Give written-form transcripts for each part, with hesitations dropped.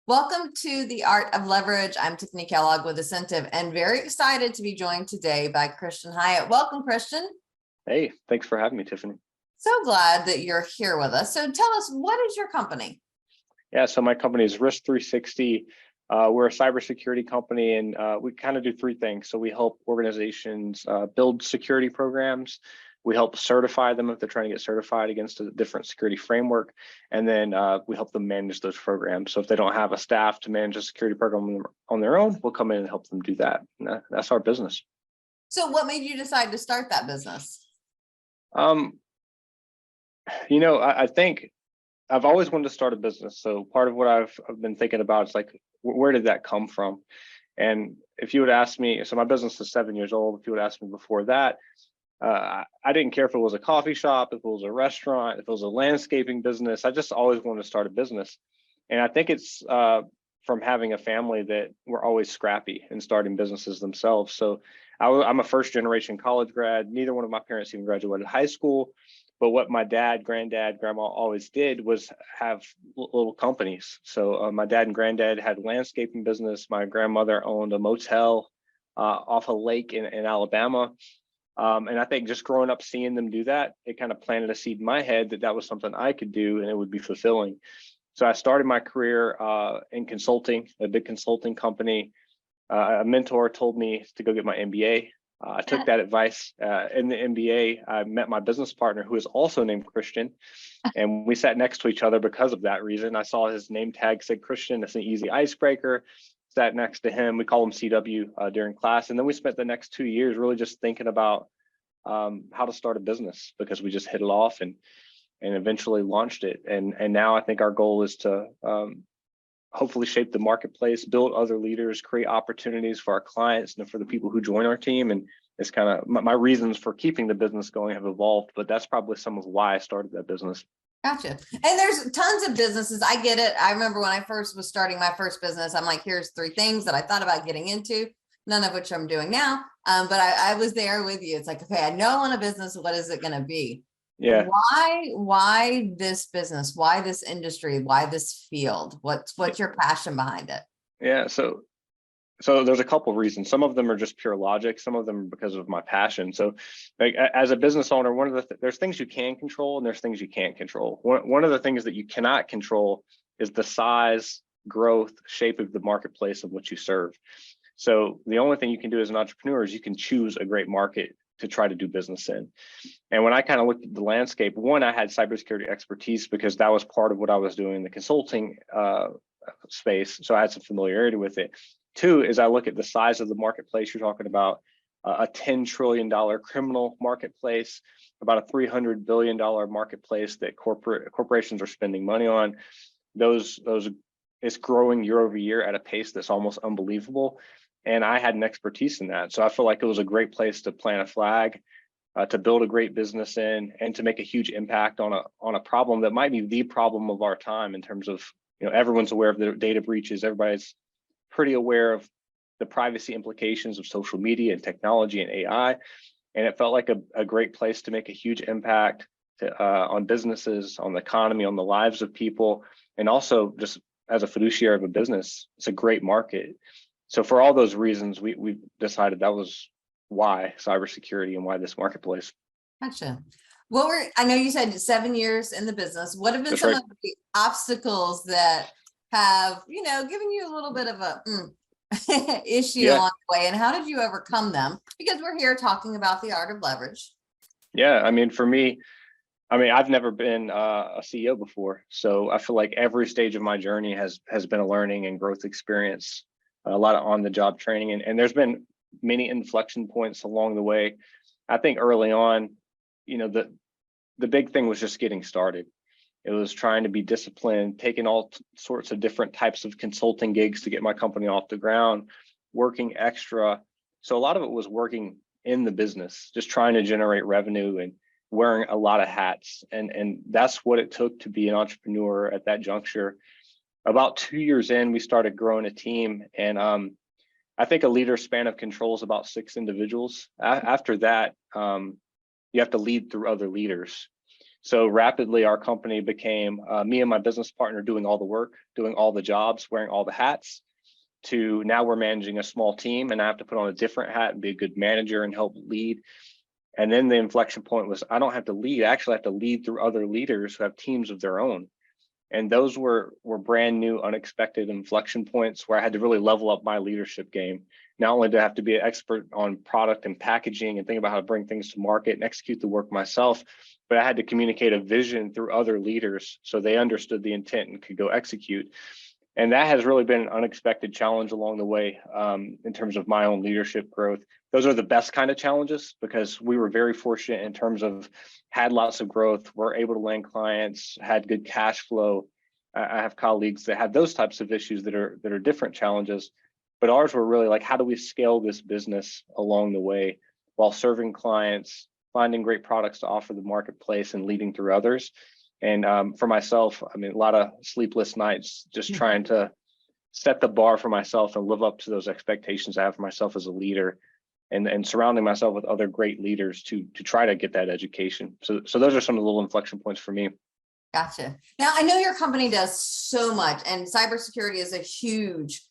Welcome to the Art of Leverage. I'm Tiffanie Kellog with Asentiv and very excited to be joined today by Christian Hyatt. Welcome, Christian. Hey, thanks for having me, Tiffany. So glad that you're here with us. So tell us, what is your company? Yeah, so my company is Risk3sixty. We're a cybersecurity company, and we kind of do three things. So we help organizations build security programs. We help certify them if they're trying to get certified against a different security framework. And then we help them manage those programs. So if they don't have a staff to manage a security program on their own, we'll come in and help them do that. And that's our business. So what made you decide to start that business? I think I've always wanted to start a business. So part of what I've been thinking about is like, where did that come from? And if you would ask me, so my business is 7 years old. If you would ask me before that, I didn't care if it was a coffee shop, if it was a restaurant, if it was a landscaping business. I just always wanted to start a business. And I think it's from having a family that were always scrappy and starting businesses themselves. So I'm a first generation college grad. Neither one of my parents even graduated high school. But what my dad, granddad, grandma always did was have little companies. So my dad and granddad had a landscaping business. My grandmother owned a motel off a lake in Alabama. And I think just growing up, seeing them do that, it kind of planted a seed in my head that was something I could do and it would be fulfilling. So I started my career in consulting, a big consulting company. A mentor told me to go get my MBA. I took that advice. In the MBA, I met my business partner, who is also named Christian, and we sat next to each other because of that reason. I saw his name tag said Christian. It's an easy icebreaker. Sat next to him. We call him CW during class, and then we spent the next 2 years really just thinking about how to start a business, because we just hit it off and eventually launched it. And now I think our goal is to hopefully shape the marketplace, build other leaders, create opportunities for our clients and for the people who join our team. And it's kind of my reasons for keeping the business going have evolved, but that's probably some of why I started that business. Gotcha. And there's tons of businesses. I get it. I remember when I first was starting my first business, I'm like, here's 3 things that I thought about getting into, none of which I'm doing now. But I was there with you. It's like, okay, I know I want a business. What is it going to be? Yeah. Why this business? Why this industry? Why this field? What's your passion behind it? Yeah. So there's a couple of reasons. Some of them are just pure logic. Some of them are because of my passion. So like as a business owner, one of there's things you can control and there's things you can't control. One of the things that you cannot control is the size, growth, shape of the marketplace of what you serve. So the only thing you can do as an entrepreneur is you can choose a great market to try to do business in. And when I kind of looked at the landscape, one, I had cybersecurity expertise because that was part of what I was doing in the consulting space. So I had some familiarity with it. 2 is I look at the size of the marketplace. You're talking about a $10 trillion criminal marketplace, about a $300 billion marketplace that corporations are spending money on. Those it's growing year over year at a pace that's almost unbelievable. And I had an expertise in that. So I feel like it was a great place to plant a flag, to build a great business in, and to make a huge impact on a problem that might be the problem of our time in terms of, everyone's aware of the data breaches. Everybody's pretty aware of the privacy implications of social media and technology and AI. And it felt like a great place to make a huge impact on businesses, on the economy, on the lives of people, and also just as a fiduciary of a business, it's a great market. So for all those reasons, we decided that was why cybersecurity and why this marketplace. Gotcha. I know you said 7 years in the business. What have been That's some right. of the obstacles that have, given you a little bit of a issue along the way, and how did you overcome them? Because we're here talking about the art of leverage. Yeah, I mean, for me, I've never been a CEO before, so I feel like every stage of my journey has been a learning and growth experience, a lot of on-the-job training, and there's been many inflection points along the way. I think early on, the big thing was just getting started. It was trying to be disciplined, taking all sorts of different types of consulting gigs to get my company off the ground, working extra. So a lot of it was working in the business, just trying to generate revenue and wearing a lot of hats. And that's what it took to be an entrepreneur at that juncture. About 2 years in, we started growing a team. And I think a leader's span of control is about 6 individuals. After that, you have to lead through other leaders. So rapidly, our company became me and my business partner doing all the work, doing all the jobs, wearing all the hats, to now we're managing a small team and I have to put on a different hat and be a good manager and help lead. And then the inflection point was I don't have to lead, I actually have to lead through other leaders who have teams of their own. And those were brand new, unexpected inflection points where I had to really level up my leadership game. Not only do I have to be an expert on product and packaging and think about how to bring things to market and execute the work myself, but I had to communicate a vision through other leaders so they understood the intent and could go execute. And that has really been an unexpected challenge along the way in terms of my own leadership growth. Those are the best kind of challenges because we were very fortunate in terms of had lots of growth, were able to land clients, had good cash flow. I have colleagues that had those types of issues that are different challenges, but ours were really like, how do we scale this business along the way while serving clients, finding great products to offer the marketplace and leading through others. And for myself, I mean, a lot of sleepless nights, just trying to set the bar for myself and live up to those expectations I have for myself as a leader, and surrounding myself with other great leaders to try to get that education. So those are some of the little inflection points for me. Gotcha. Now, I know your company does so much, and cybersecurity is a huge,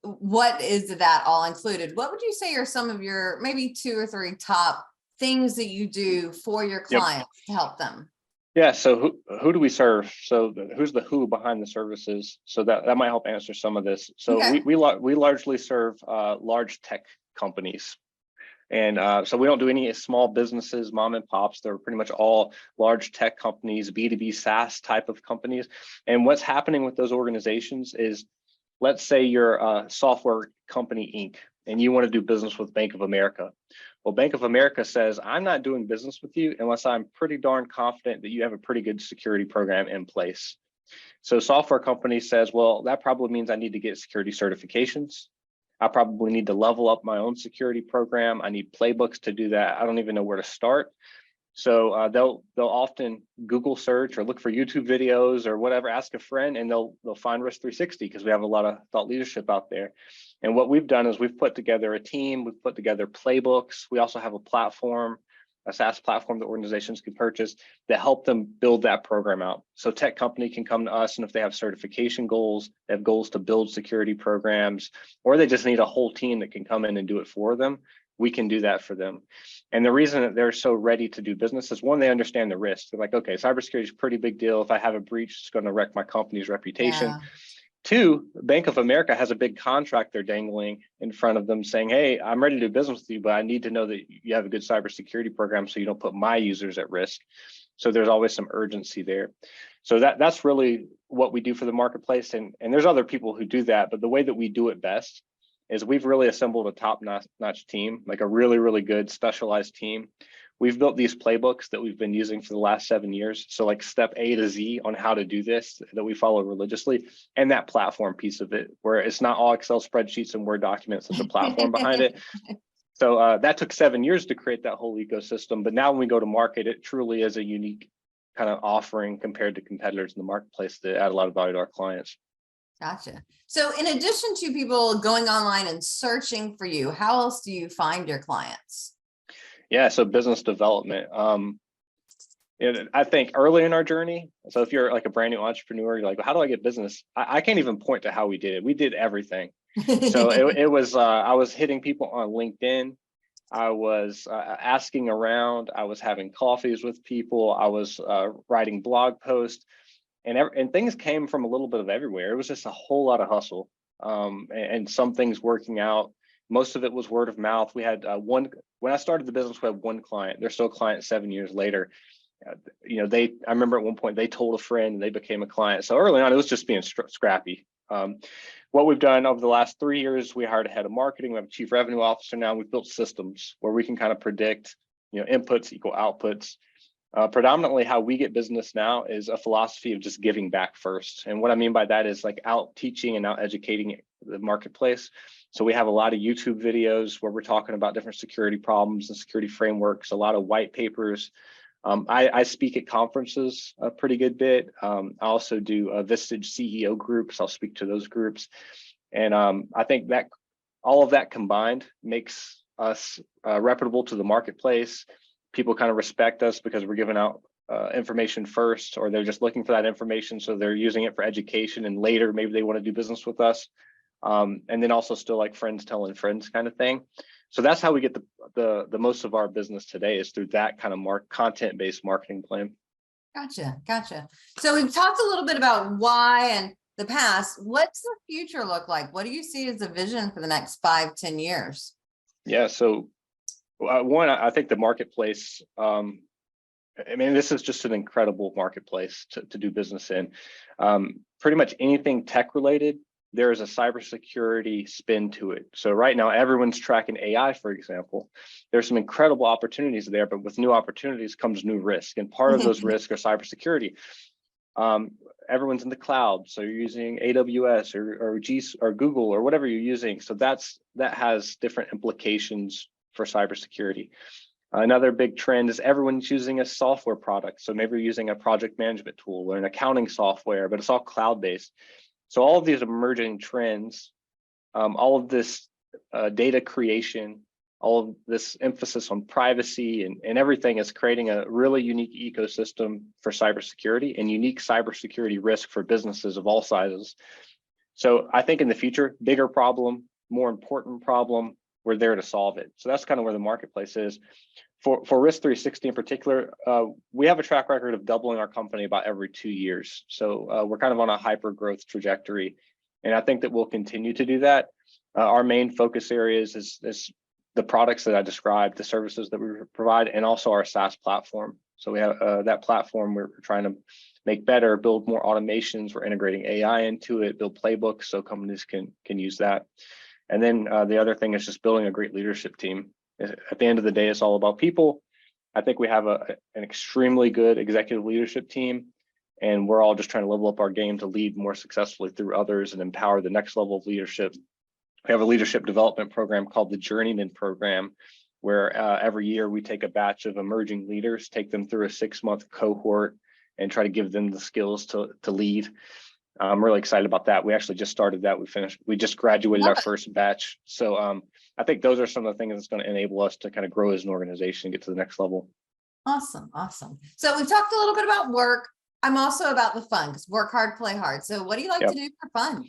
what is that all included? What would you say are some of your maybe 2 or 3 top things that you do for your clients to help them? Yeah. So who do we serve? So who's the who behind the services? So that might help answer some of this. So Okay. we largely serve large tech companies. And so we don't do any small businesses, mom and pops. They're pretty much all large tech companies, B2B SaaS type of companies. And what's happening with those organizations is, let's say you're a software company, Inc., and you want to do business with Bank of America. Well, Bank of America says, I'm not doing business with you unless I'm pretty darn confident that you have a pretty good security program in place. So software company says, well, that probably means I need to get security certifications. I probably need to level up my own security program. I need playbooks to do that. I don't even know where to start. So they'll often Google search or look for YouTube videos or whatever, ask a friend, and they'll find Risk3sixty because we have a lot of thought leadership out there. And what we've done is we've put together a team, we've put together playbooks. We also have a platform, a SaaS platform that organizations can purchase that help them build that program out. So tech company can come to us, and if they have certification goals, they have goals to build security programs, or they just need a whole team that can come in and do it for them, we can do that for them. And the reason that they're so ready to do business is, one, they understand the risk. They're like, okay, cybersecurity is a pretty big deal. If I have a breach, it's going to wreck my company's reputation. Yeah. 2, Bank of America has a big contract they're dangling in front of them saying, hey, I'm ready to do business with you, but I need to know that you have a good cybersecurity program so you don't put my users at risk. So there's always some urgency there. So that's really what we do for the marketplace. And there's other people who do that, but the way that we do it best is we've really assembled a top-notch team, like a really, really good specialized team. We've built these playbooks that we've been using for the last 7 years. So like step A to Z on how to do this that we follow religiously, and that platform piece of it, where it's not all Excel spreadsheets and Word documents, there's a platform behind it. So that took 7 years to create that whole ecosystem. But now when we go to market, it truly is a unique kind of offering compared to competitors in the marketplace that add a lot of value to our clients. Gotcha. So in addition to people going online and searching for you, how else do you find your clients? Yeah, so business development. I think early in our journey, so if you're like a brand new entrepreneur, you're like, well, how do I get business? I can't even point to how we did it. We did everything. So it was, I was hitting people on LinkedIn. I was asking around. I was having coffees with people. I was writing blog posts. And things came from a little bit of everywhere. It was just a whole lot of hustle, and some things working out. Most of it was word of mouth. We had when I started the business, we had one client. They're still a client 7 years later. I remember at one point they told a friend and they became a client. So early on, it was just being scrappy. What we've done over the last 3 years, we hired a head of marketing. We have a chief revenue officer now. We've built systems where we can kind of predict, inputs equal outputs. Predominantly how we get business now is a philosophy of just giving back first. And what I mean by that is like out teaching and out educating the marketplace. So we have a lot of YouTube videos where we're talking about different security problems and security frameworks, a lot of white papers. I speak at conferences a pretty good bit. I also do Vistage CEO groups. I'll speak to those groups. And I think that all of that combined makes us reputable to the marketplace. people kind of respect us because we're giving out information first, or they're just looking for that information, so they're using it for education, and later maybe they want to do business with us. And then also still like friends telling friends kind of thing. So that's how we get the most of our business today, is through that kind of content-based marketing plan. Gotcha. So we've talked a little bit about why and the past. What's the future look like? What do you see as a vision for the next 5-10 years? Yeah, so one, I think the marketplace, I mean, this is just an incredible marketplace to do business in. Pretty much anything tech related, there is a cybersecurity spin to it. So right now, everyone's tracking AI, for example. There's some incredible opportunities there, but with new opportunities comes new risk. And part of those risks are cybersecurity. Everyone's in the cloud, so you're using AWS or Google or whatever you're using. So that has different implications for cybersecurity. Another big trend is everyone's using a software product. So maybe you're using a project management tool or an accounting software, but it's all cloud-based. So all of these emerging trends, all of this data creation, all of this emphasis on privacy and everything is creating a really unique ecosystem for cybersecurity and unique cybersecurity risk for businesses of all sizes. So I think in the future, bigger problem, more important problem, we're there to solve it. So that's kind of where the marketplace is. For Risk3sixty in particular, we have a track record of doubling our company about every 2 years. So we're kind of on a hyper growth trajectory. And I think that we'll continue to do that. Our main focus areas is the products that I described, the services that we provide, and also our SaaS platform. So we have that platform we're trying to make better, build more automations. We're integrating AI into it, build playbooks so companies can use that. And then the other thing is just building a great leadership team. At the end of the day, it's all about people. I think we have an extremely good executive leadership team, and we're all just trying to level up our game to lead more successfully through others and empower the next level of leadership. We have a leadership development program called the Journeyman Program, where every year we take a batch of emerging leaders, take them through a 6-month cohort, and try to give them the skills to lead. I'm really excited about that. We actually just started that. We just graduated our first batch. So I think those are some of the things that's going to enable us to kind of grow as an organization and get to the next level. Awesome. So we've talked a little bit about work. I'm also about the fun, because work hard, play hard. So what do you like to do for fun?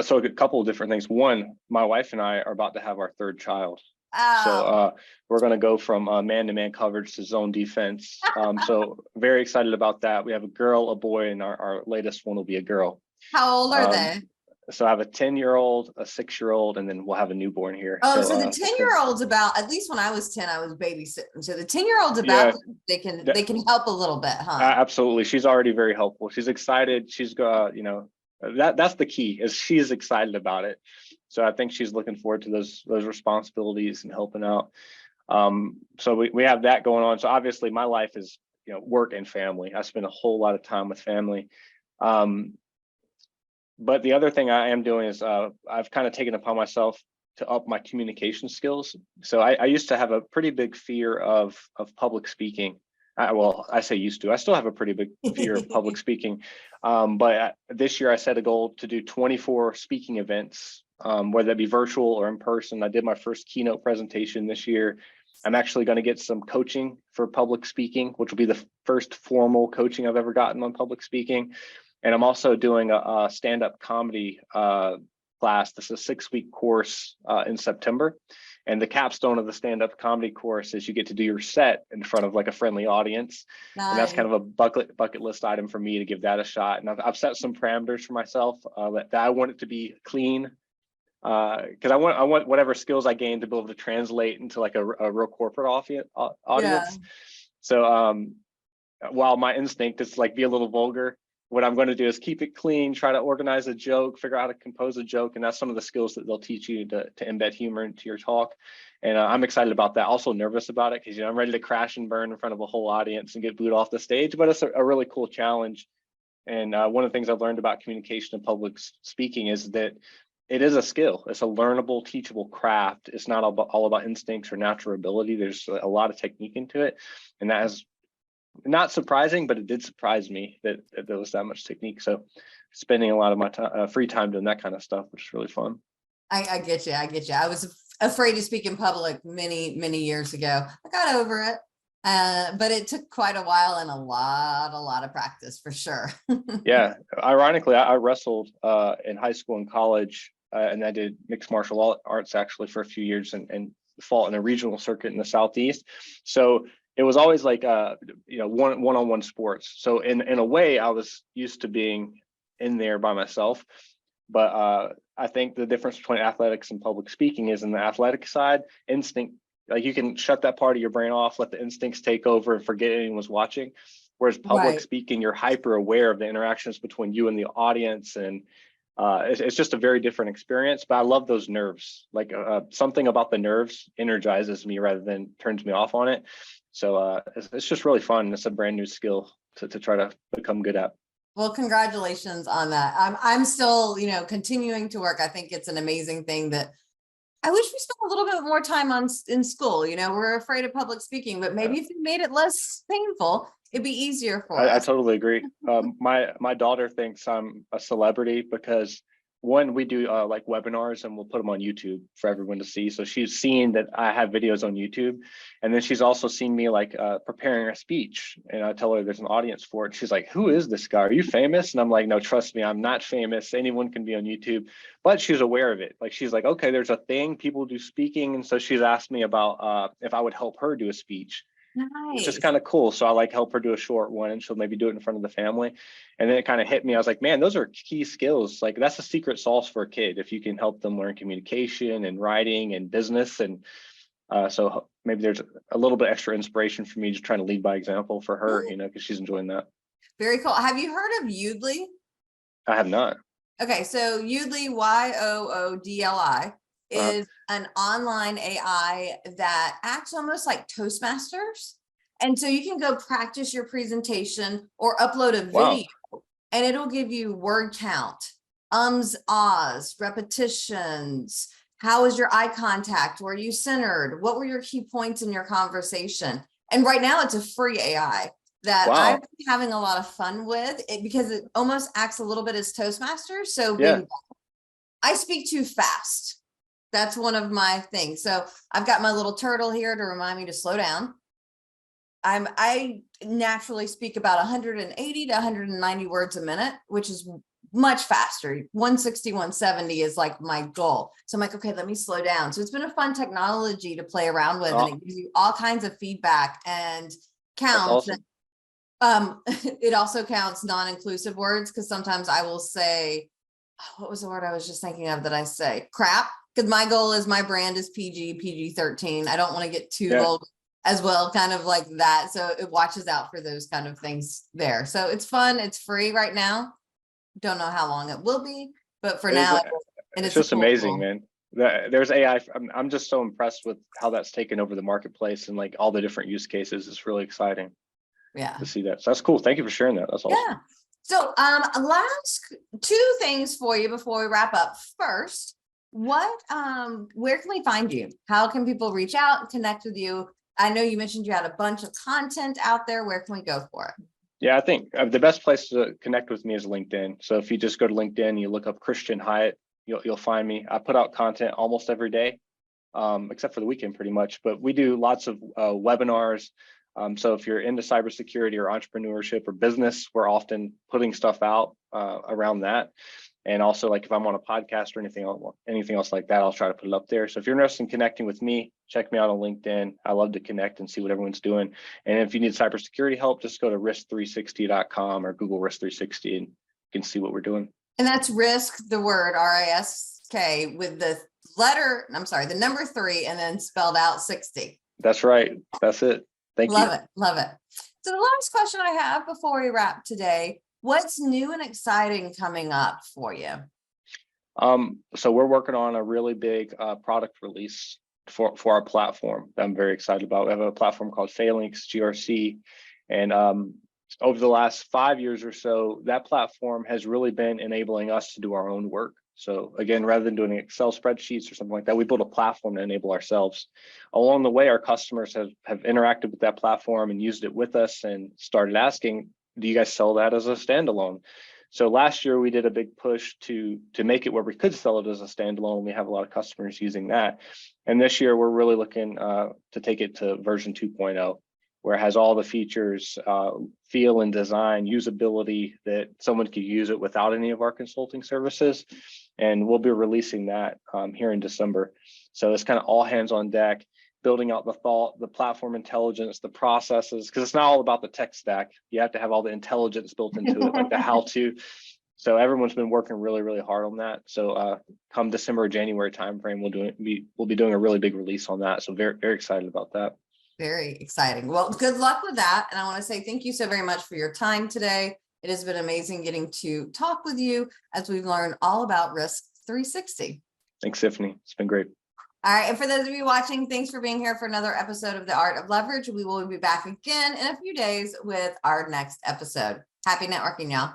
So a couple of different things. One, my wife and I are about to have our 3rd child. Oh. So we're going to go from man-to-man coverage to zone defense. So very excited about that. We have a girl, a boy, and our latest one will be a girl. How old are they? So I have a 10-year-old, a 6-year-old, and then we'll have a newborn here. Oh, so the 10-year-old's about, at least when I was 10, I was babysitting. So the 10-year-old's about, they can help a little bit, huh? Absolutely. She's already very helpful. She's excited. She's that's the key, is she's excited about it. So I think she's looking forward to those responsibilities and helping out. So we have that going on. So obviously my life is, work and family. I spend a whole lot of time with family. But the other thing I am doing is I've kind of taken upon myself to up my communication skills. So I used to have a pretty big fear of public speaking. I say used to. I still have a pretty big fear of public speaking. But this year I set a goal to do 24 speaking events, whether that be virtual or in person. I did my first keynote presentation this year. I'm actually going to get some coaching for public speaking, which will be the first formal coaching I've ever gotten on public speaking. And I'm also doing a stand-up comedy class. This is a 6-week course in September. And the capstone of the stand-up comedy course is you get to do your set in front of like a friendly audience. Nice. And that's kind of a bucket list item for me to give that a shot. And I've set some parameters for myself that I want it to be clean, because I want whatever skills I gain to be able to translate into like a real corporate audience. Yeah. So while my instinct is like be a little vulgar, what I'm going to do is keep it clean, try to organize a joke, figure out how to compose a joke. And that's some of the skills that they'll teach you to embed humor into your talk. And I'm excited about that. Also nervous about it because, I'm ready to crash and burn in front of a whole audience and get booed off the stage, but it's a really cool challenge. And one of the things I've learned about communication and public speaking is that it is a skill. It's a learnable, teachable craft. It's not all about instincts or natural ability. There's a lot of technique into it. And that is not surprising, but it did surprise me that there was that much technique. So spending a lot of my free time doing that kind of stuff, which is really fun. I get you. I was afraid to speak in public many years ago. I got over it. But it took quite a while and a lot of practice for sure. Yeah, ironically, I wrestled in high school and college, and I did mixed martial arts actually for a few years, and fought in a regional circuit in the Southeast. So it was always like one-on-one sports. So in a way, I was used to being in there by myself. But I think the difference between athletics and public speaking is in the athletic side, instinct. Like you can shut that part of your brain off, let the instincts take over, and forget anyone was watching. Whereas public speaking, you're hyper aware of the interactions between you and the audience, and it's just a very different experience. But I love those nerves. Like something about the nerves energizes me rather than turns me off on it. So it's just really fun. It's a brand new skill to try to become good at. Well, congratulations on that. I'm still, continuing to work. I think it's an amazing thing that I wish we spent a little bit more time in school. We're afraid of public speaking, but maybe if we made it less painful, it'd be easier for us. I totally agree. My daughter thinks I'm a celebrity because one, we do like webinars and we'll put them on YouTube for everyone to see. So she's seen that I have videos on YouTube, and then she's also seen me like preparing a speech, and I tell her there's an audience for it. She's like, "Who is this guy? Are you famous?" And I'm like, "No, trust me, I'm not famous. Anyone can be on YouTube." But she's aware of it. Like she's like, "Okay, there's a thing, people do speaking," and so she's asked me about if I would help her do a speech. Nice. Which is kind of cool. So I like help her do a short one, and she'll maybe do it in front of the family. And then it kind of hit me. I was like, man, those are key skills. Like that's the secret sauce for a kid. If you can help them learn communication and writing and business. And so maybe there's a little bit extra inspiration for me just trying to lead by example for her, because she's enjoying that. Very cool. Have you heard of Yoodli? I have not. Okay. So Yoodli, Yoodli, is an online AI that acts almost like Toastmasters. And so you can go practice your presentation or upload a video, and it'll give you word count, ahs, repetitions. How is your eye contact? Were you centered? What were your key points in your conversation? And right now it's a free AI that I'm having a lot of fun with it because it almost acts a little bit as Toastmasters. So I speak too fast. That's one of my things. So I've got my little turtle here to remind me to slow down. I naturally speak about 180 to 190 words a minute, which is much faster. 160, 170 is like my goal. So I'm like, okay, let me slow down. So it's been a fun technology to play around with, and it gives you all kinds of feedback and counts. Awesome. It also counts non-inclusive words, because sometimes I will say, what was the word I was just thinking of that I say? Crap. Because my goal is my brand is PG-13. I don't want to get too vulgar as well, kind of like that. So it watches out for those kind of things there. So it's fun. It's free right now. Don't know how long it will be, but for now, it's just amazing, man. There's AI. I'm just so impressed with how that's taken over the marketplace and like all the different use cases. It's really exciting. Yeah. To see that. So that's cool. Thank you for sharing that. That's awesome. Yeah. So last two things for you before we wrap up. First, where can we find you? How can people reach out and connect with you? I know you mentioned you had a bunch of content out there. Where can we go for it? Yeah, I think the best place to connect with me is LinkedIn. So if you just go to LinkedIn, you look up Christian Hyatt, you'll find me. I put out content almost every day, except for the weekend pretty much. But we do lots of webinars. So if you're into cybersecurity or entrepreneurship or business, we're often putting stuff out around that. And also, like if I'm on a podcast or anything else like that, I'll try to put it up there. So if you're interested in connecting with me, check me out on LinkedIn. I love to connect and see what everyone's doing. And if you need cybersecurity help, just go to risk3sixty.com or Google Risk360 and you can see what we're doing. And that's risk, the word RISK with the number 3 and then spelled out 60. That's right. That's it. Thank you. Love it. Love it. So the last question I have before we wrap today, what's new and exciting coming up for you? So we're working on a really big product release for our platform that I'm very excited about. We have a platform called Phalanx GRC. And over the last 5 years or so, that platform has really been enabling us to do our own work. So again, rather than doing Excel spreadsheets or something like that, we built a platform to enable ourselves. Along the way, our customers have interacted with that platform and used it with us and started asking, do you guys sell that as a standalone? So last year we did a big push to make it where we could sell it as a standalone. We have a lot of customers using that. And this year we're really looking to take it to version 2.0, where it has all the features, feel and design, usability that someone could use it without any of our consulting services. And we'll be releasing that here in December. So it's kind of all hands on deck, building out the thought, the platform intelligence, the processes, because it's not all about the tech stack. You have to have all the intelligence built into it, like the how-to. So everyone's been working really, really hard on that. So come December or January timeframe, we'll be doing a really big release on that. So very, very excited about that. Very exciting. Well, good luck with that. And I want to say thank you so very much for your time today. It has been amazing getting to talk with you as we've learned all about Risk3sixty. Thanks, Tiffanie. It's been great. All right. And for those of you watching, thanks for being here for another episode of The Art of Leverage. We will be back again in a few days with our next episode. Happy networking, y'all.